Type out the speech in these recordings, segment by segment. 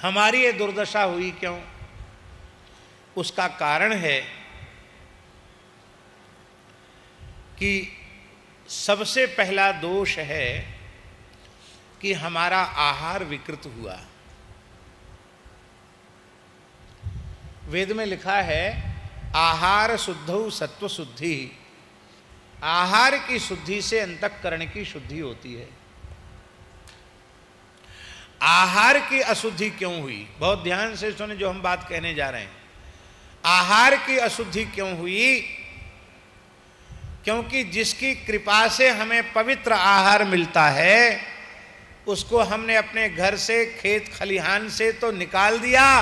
हमारी ये दुर्दशा हुई क्यों? उसका कारण है कि सबसे पहला दोष है कि हमारा आहार विकृत हुआ। वेद में लिखा है आहार शुद्धौ सत्व शुद्धि। आहार की शुद्धि से अंतःकरण की शुद्धि होती है। आहार की अशुद्धि क्यों हुई? बहुत ध्यान से सुने जो हम बात कहने जा रहे हैं। आहार की अशुद्धि क्यों हुई? क्योंकि जिसकी कृपा से हमें पवित्र आहार मिलता है उसको हमने अपने घर से, खेत खलिहान से तो निकाल दिया,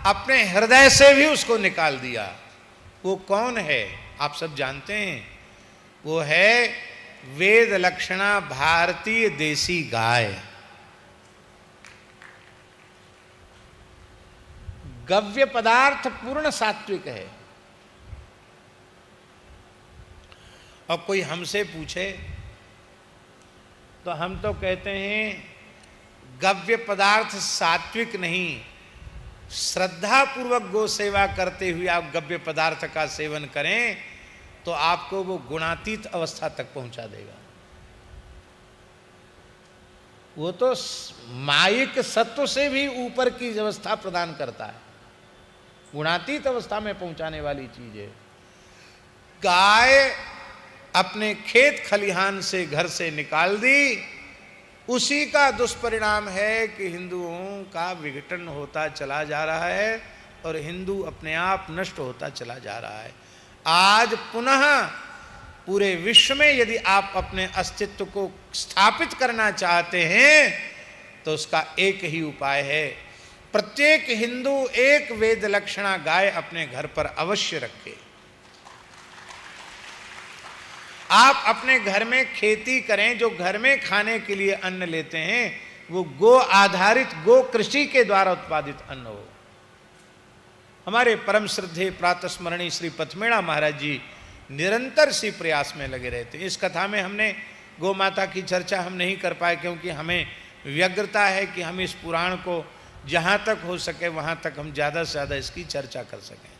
अपने हृदय से भी उसको निकाल दिया। वो कौन है? आप सब जानते हैं। वो है वेद लक्षणा भारतीय देसी गाय। गव्य पदार्थ पूर्ण सात्विक है। और कोई हमसे पूछे तो हम तो कहते हैं गव्य पदार्थ सात्विक नहीं, श्रद्धा पूर्वक गो सेवा करते हुए आप गव्य पदार्थ का सेवन करें तो आपको वो गुणातीत अवस्था तक पहुंचा देगा। वो तो मायिक सत्व से भी ऊपर की अवस्था प्रदान करता है, गुणातीत अवस्था में पहुंचाने वाली चीज है। गाय अपने खेत खलिहान से घर से निकाल दी, उसी का दुष्परिणाम है कि हिंदुओं का विघटन होता चला जा रहा है और हिंदू अपने आप नष्ट होता चला जा रहा है। आज पुनः पूरे विश्व में यदि आप अपने अस्तित्व को स्थापित करना चाहते हैं तो उसका एक ही उपाय है, प्रत्येक हिंदू एक वेद लक्षणा गाय अपने घर पर अवश्य रखे। आप अपने घर में खेती करें, जो घर में खाने के लिए अन्न लेते हैं वो गो आधारित, गो कृषि के द्वारा उत्पादित अन्न हो। हमारे परम श्रद्धेय प्रातस्मरणीय श्री पथमेड़ा महाराज जी निरंतर इसी प्रयास में लगे रहते हैं। इस कथा में हमने गौ माता की चर्चा हम नहीं कर पाए क्योंकि हमें व्यग्रता है कि हम इस पुराण को जहाँ तक हो सके वहाँ तक हम ज़्यादा से ज़्यादा इसकी चर्चा कर सकें।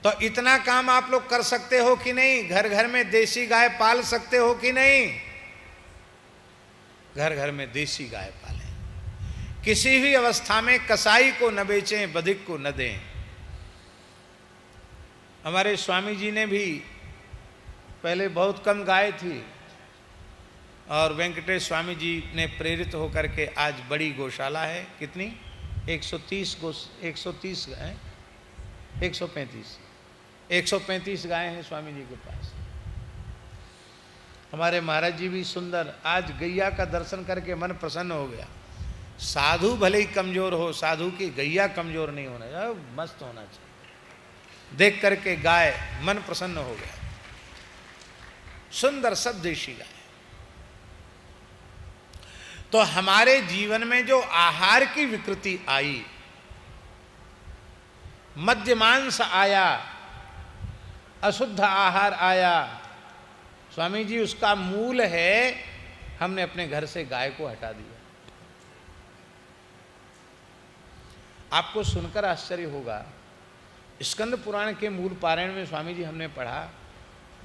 तो इतना काम आप लोग कर सकते हो कि नहीं? घर घर में देसी गाय पाल सकते हो कि नहीं? घर घर में देसी गाय पालें। किसी भी अवस्था में कसाई को न बेचें, बधिक को न दें। हमारे स्वामी जी ने भी पहले बहुत कम गाय थी और वेंकटेश स्वामी जी ने प्रेरित होकर के आज बड़ी गौशाला है। कितनी? 130 गाय, 135 गाय हैं स्वामी जी के पास। हमारे महाराज जी भी सुंदर, आज गैया का दर्शन करके मन प्रसन्न हो गया। साधु भले ही कमजोर हो, साधु की गैया कमजोर नहीं होना चाहिए, मस्त होना चाहिए। देख करके गाय मन प्रसन्न हो गया। सुंदर सब देशी गाय। तो हमारे जीवन में जो आहार की विकृति आई, मद्य मांस आया, अशुद्ध आहार आया, स्वामी जी उसका मूल है हमने अपने घर से गाय को हटा दिया। आपको सुनकर आश्चर्य होगा, स्कंद पुराण के मूल पारायण में स्वामी जी हमने पढ़ा,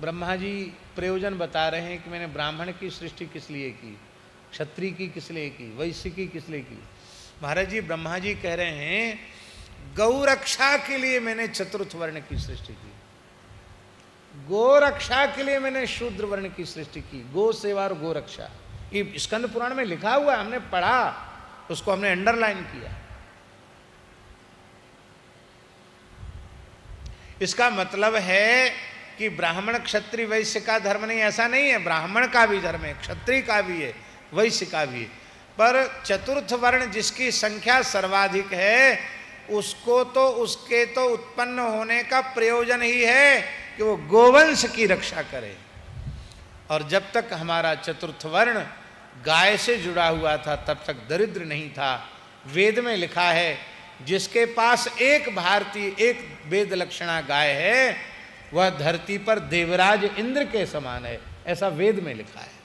ब्रह्मा जी प्रयोजन बता रहे हैं कि मैंने ब्राह्मण की सृष्टि किस लिए की, क्षत्रिय की किस लिए की, वैश्य की किस लिए की। महाराज जी, ब्रह्मा जी कह रहे हैं गौ रक्षा के लिए मैंने चतुर्थ वर्ण की सृष्टि की, गो रक्षा के लिए मैंने शूद्र वर्ण की सृष्टि की। गो सेवा और गो रक्षा, ये स्कंद पुराण में लिखा हुआ है, हमने पढ़ा, उसको हमने अंडरलाइन किया। इसका मतलब है कि ब्राह्मण क्षत्रिय वैश्य का धर्म नहीं, ऐसा नहीं है। ब्राह्मण का भी धर्म है, क्षत्रिय का भी है, वैश्य का भी है। पर चतुर्थ वर्ण जिसकी संख्या सर्वाधिक है उसको तो, उसके तो उत्पन्न होने का प्रयोजन ही है कि वो गोवंश की रक्षा करे। और जब तक हमारा चतुर्थ वर्ण गाय से जुड़ा हुआ था तब तक दरिद्र नहीं था। वेद में लिखा है जिसके पास एक भारतीय, एक वेद लक्षणा गाय है वह धरती पर देवराज इंद्र के समान है, ऐसा वेद में लिखा है।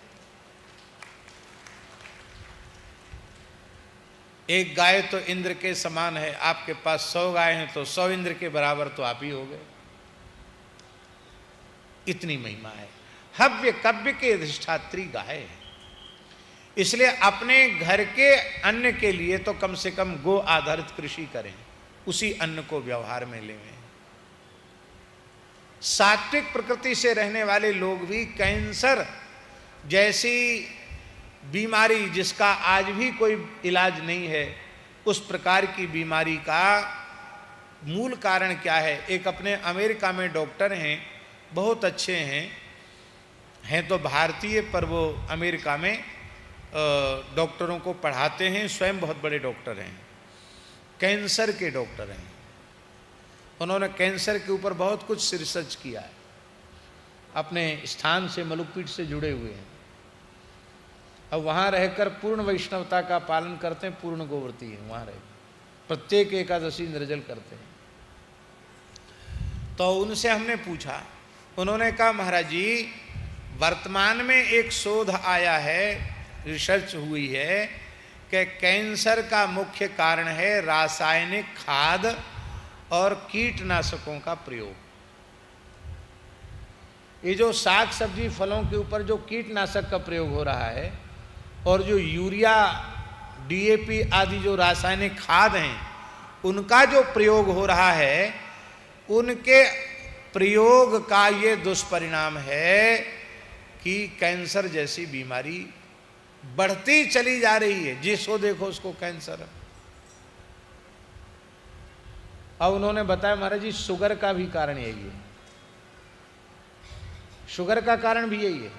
एक गाय तो इंद्र के समान है, आपके पास 100 गाय हैं तो 100 इंद्र के बराबर तो आप ही हो गए। इतनी महिमा है। हव्य कव्य के अधिष्ठात्री गाय है, इसलिए अपने घर के अन्न के लिए तो कम से कम गो आधारित कृषि करें, उसी अन्न को व्यवहार में लें। सात्विक प्रकृति से रहने वाले लोग भी कैंसर जैसी बीमारी जिसका आज भी कोई इलाज नहीं है, उस प्रकार की बीमारी का मूल कारण क्या है? एक अपने अमेरिका में डॉक्टर हैं, बहुत अच्छे हैं तो भारतीय, पर वो अमेरिका में डॉक्टरों को पढ़ाते हैं, स्वयं बहुत बड़े डॉक्टर हैं, कैंसर के डॉक्टर हैं। उन्होंने कैंसर के ऊपर बहुत कुछ रिसर्च किया है, अपने स्थान से मलुकपीठ से जुड़े हुए हैं। अब वहाँ रहकर पूर्ण वैष्णवता का पालन करते हैं, पूर्ण गोव्रती हैं, वहाँ रह प्रत्येक एकादशी निर्जल करते हैं। तो उनसे हमने पूछा, उन्होंने कहा महाराज जी, वर्तमान में एक शोध आया है, रिसर्च हुई है कि कैंसर का मुख्य कारण है रासायनिक खाद और कीटनाशकों का प्रयोग। ये जो साग सब्जी फलों के ऊपर जो कीटनाशक का प्रयोग हो रहा है और जो यूरिया डीएपी आदि जो रासायनिक खाद हैं, उनका जो प्रयोग हो रहा है, उनके प्रयोग का ये दुष्परिणाम है कि कैंसर जैसी बीमारी बढ़ती चली जा रही है। जिसको देखो उसको कैंसर। अब उन्होंने बताया महाराज जी, शुगर का भी कारण यही है, शुगर का कारण भी यही है।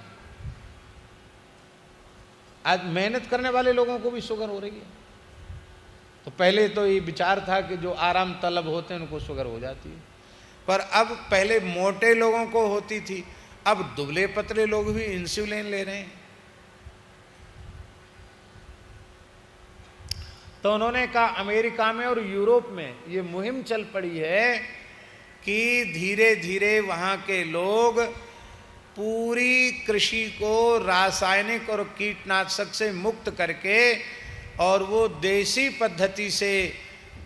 आज मेहनत करने वाले लोगों को भी शुगर हो रही है। तो पहले तो ये विचार था कि जो आराम तलब होते हैं उनको शुगर हो जाती है, पर अब पहले मोटे लोगों को होती थी, अब दुबले पतले लोग भी इंसुलिन ले रहे हैं। तो उन्होंने कहा अमेरिका में और यूरोप में ये मुहिम चल पड़ी है कि धीरे धीरे वहाँ के लोग पूरी कृषि को रासायनिक और कीटनाशक से मुक्त करके और वो देसी पद्धति से,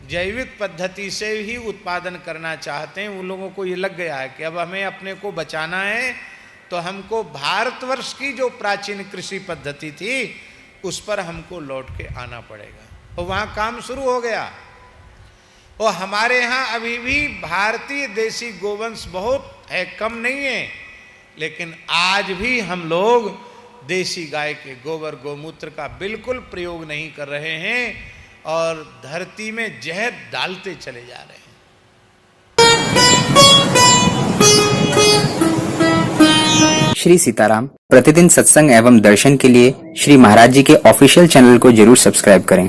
जैविक पद्धति से ही उत्पादन करना चाहते हैं। उन लोगों को ये लग गया है कि अब हमें अपने को बचाना है, तो हमको भारतवर्ष की जो प्राचीन कृषि पद्धति थी उस पर हमको लौट के आना पड़ेगा। और वहाँ काम शुरू हो गया। और हमारे यहाँ अभी भी भारतीय देसी गोवंश बहुत है, कम नहीं है, लेकिन आज भी हम लोग देसी गाय के गोबर गोमूत्र का बिल्कुल प्रयोग नहीं कर रहे हैं और धरती में जहर डालते चले जा रहे हैं। श्री सीताराम प्रतिदिन सत्संग एवं दर्शन के लिए श्री महाराज जी के ऑफिशियल चैनल को जरूर सब्सक्राइब करें।